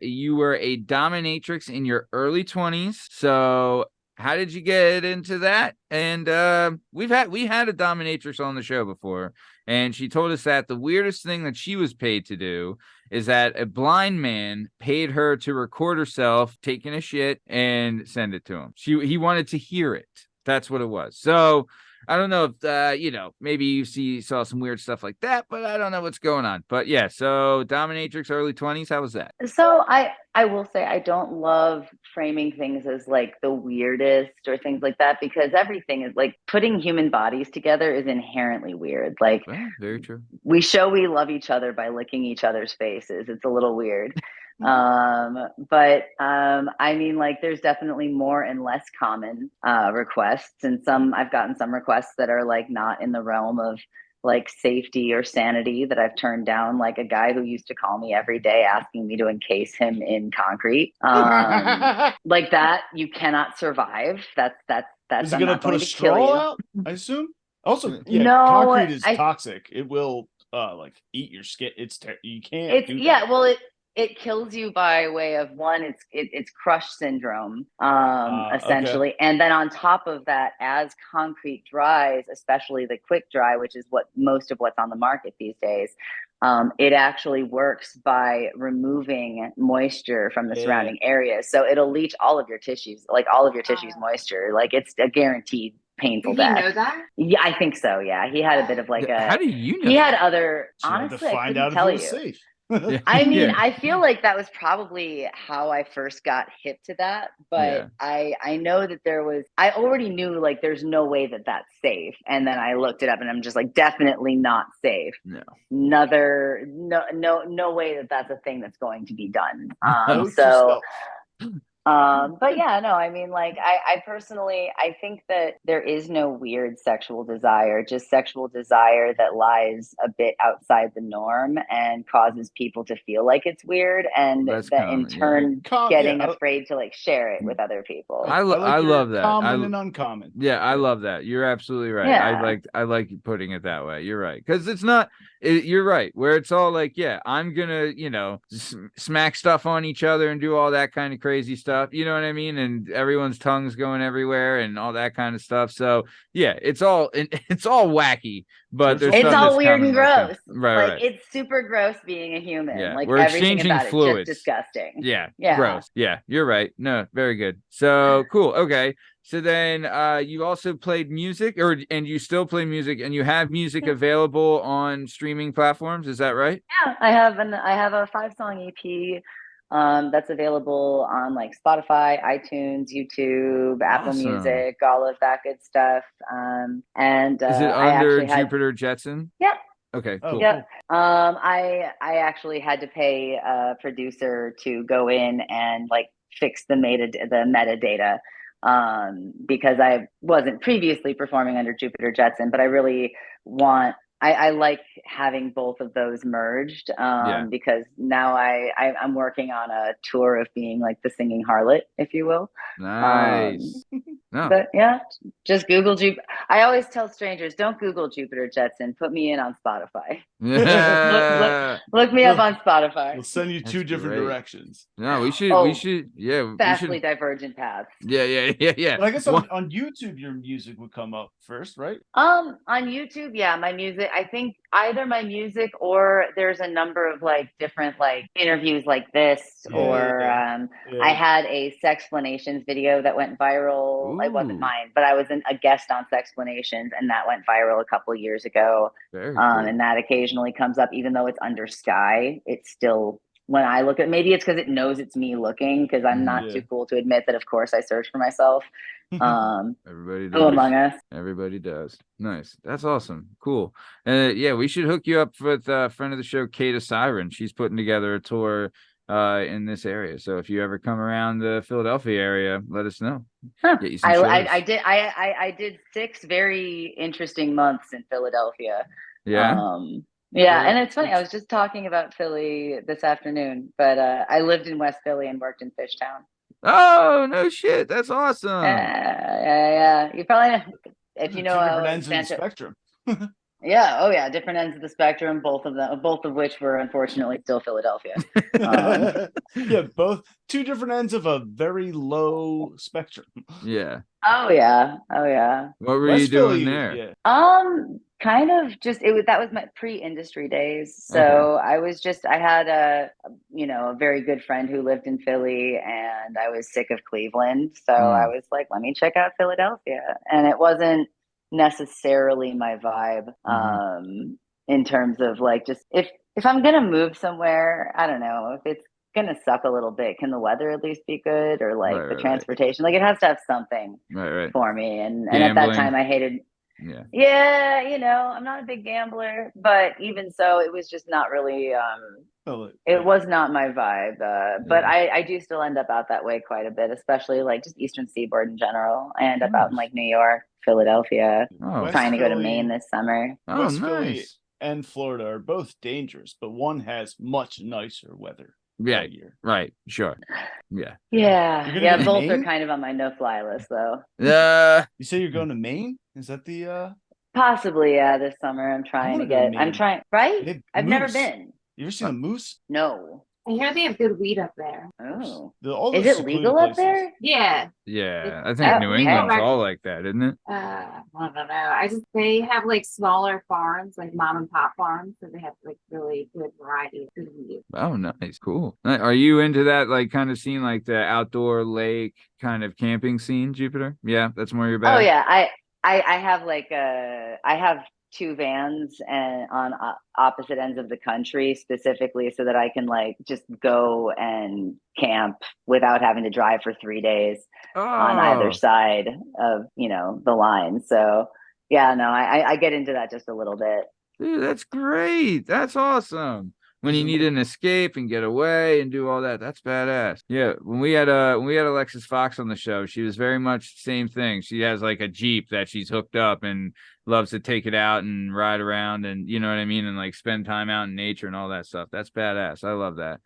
you were a dominatrix in your early 20s. So how did you get into that? And we had a dominatrix on the show before, and she told us that the weirdest thing that she was paid to do is that a blind man paid her to record herself taking a shit and send it to him. He wanted to hear it. That's what it was. So I don't know if maybe you saw some weird stuff like that, but I don't know what's going on. But yeah, so dominatrix early 20s, how was that? So I will say I don't love framing things as like the weirdest or things like that, because everything is like putting human bodies together is inherently weird. Like, Well, very true. we show we love each other by licking each other's faces. It's a little weird. But I mean, like, there's definitely more and less common requests, and I've gotten some requests that are like not in the realm of like safety or sanity that I've turned down, like a guy who used to call me every day asking me to encase him in concrete. Like that, you cannot survive. Is it I'm gonna not put a going to kill straw you. out? I assume. Also, yeah, No, concrete is toxic. It will like eat your skin. You can't do that. Yeah, well, it kills you by way of one, it's crush syndrome, essentially. Okay. And then on top of that, as concrete dries, especially the quick dry, which is what most of what's on the market these days, it actually works by removing moisture from the surrounding areas. So it'll leach all of your tissues, like all of your tissues moisture. Like, it's a guaranteed painful death. Did he know that? Yeah, I think so. Yeah, he had a bit of like How do you know? He had other. She had to Honestly, I find couldn't out if tell it was you. safe. I mean, Yeah. I feel like that was probably how I first got hip to that, but Yeah. I know that I already knew like there's no way that that's safe, and then I looked it up and I'm just like, definitely not safe. No. No way that that's a thing that's going to be done. Note to self. But yeah, no, I mean, like, I personally, I think that there is no weird sexual desire, just sexual desire that lies a bit outside the norm and causes people to feel like it's weird, and That's that common, in turn getting afraid to like share it with other people. I like love that. Common and uncommon. Yeah, I love that. You're absolutely right. Yeah. I like putting it that way. You're right, because it's not. You're right. Where it's all like, yeah, I'm gonna, smack stuff on each other and do all that kind of crazy stuff. You know what I mean? And everyone's tongues going everywhere and all that kind of stuff. So yeah, it's all wacky, but there's it's all that's weird and gross. Right. It's super gross being a human. Yeah, like, we're everything exchanging about fluids. It's just disgusting. Yeah, Yeah. gross. Yeah, you're right. No, very good. So cool. Okay. So then you also played music, and you still play music, and you have music available on streaming platforms. Is that right? Yeah, I have a 5-song EP that's available on like Spotify, iTunes, YouTube, Apple Awesome. Music, all of that good stuff. And is it I under actually had Jupiter Jetson? Yep. Okay, cool. Yep. I actually had to pay a producer to go in and like fix the metadata, because I wasn't previously performing under Jupiter Jetson, but I really want. I like having both of those merged, because now I'm working on a tour of being like the singing harlot, if you will. Nice. No. But yeah, just Google Jupiter. I always tell strangers, don't Google Jupiter Jetson. Put me in on Spotify. look me up on Spotify. We'll send you two different directions. No, we should. Vastly divergent paths. Yeah. But I guess on YouTube, your music would come up first, right? On YouTube, yeah, my music. I think either my music or there's a number of like different like interviews like this, I had a Sexplanations video that went viral. Ooh. It wasn't mine, but I was a guest on Sexplanations, and that went viral a couple of years ago. Very cool. And that occasionally comes up, even though it's under Sky. It's still, when I look at, maybe it's because it knows it's me looking, because I'm not too cool to admit that, of course, I search for myself. Everybody does. Who among us? Everybody does. Nice. That's awesome. Cool. Yeah, we should hook you up with a friend of the show, Kata Siren. She's putting together a tour in this area. So if you ever come around the Philadelphia area, let us know. Get you some shows. I did 6 very interesting months in Philadelphia. Yeah. Yeah, and it's funny. I was just talking about Philly this afternoon, but I lived in West Philly and worked in Fishtown. Oh, no shit. That's awesome. Yeah. You probably know, if you know different ends of the spectrum. Yeah. Oh, yeah. Different ends of the spectrum. Both of which were unfortunately still Philadelphia. Yeah, both two different ends of a very low spectrum. Yeah. Oh yeah. Oh yeah. What were you West doing Philly, there? yeah. Kind of just that was my pre-industry days. So Okay. I had a very good friend who lived in Philly, and I was sick of Cleveland. So I Mm, was like, let me check out Philadelphia. And it wasn't necessarily my vibe, mhm. in terms of like, just if I'm gonna move somewhere, I don't know, if it's gonna suck a little bit, can the weather at least be good, or like Right, the right, right. transportation? Like, it has to have something Right, right. for me. And at that Gambling. time I hated, Yeah. yeah, I'm not a big gambler, but even so, it was just not really, Oh, it like, was not my vibe. But Yeah. I do still end up out that way quite a bit, especially like just Eastern Seaboard in general. I end up out in Nice. like New York, Philadelphia, Oh, West trying to go to Maine Philly, this summer. oh, West Philly nice. and Florida are both dangerous, but one has much nicer weather all Yeah. year. Right. Sure. Yeah. You're Yeah, gonna go yeah, to both are Maine? kind of on my no-fly list though. Uh, You say you're going to Maine? Is that the Possibly, yeah, this summer I want to go to I'm Maine. trying, right? They have I've never moose. been. You ever seen uh, a moose? No. I hear they have good weed up there. Of course. Oh. All Is those it secluded legal up places. there? Yeah, yeah. I think it's New legal England's Okay. all like that, isn't it? I don't know. They have like smaller farms, like mom and pop farms, so they have like really good variety of good weed. Oh, nice. Cool. Are you into that, like, kind of scene, like the outdoor lake kind of camping scene, Jupiter? Yeah, that's more your Oh bag. yeah, I have I have two vans and on opposite ends of the country, specifically so that I can like just go and camp without having to drive for 3 days on either Oh, side of, the line. So yeah, no, I get into that just a little bit. dude, that's great. That's awesome. When Is you it need like an escape and get away and do all that, that's badass. Yeah, when we had Alexis Fox on the show, she was very much the same thing. She has like a Jeep that she's hooked up and loves to take it out and ride around, and you know what I mean, and like spend time out in nature and all that stuff. That's badass. I love that.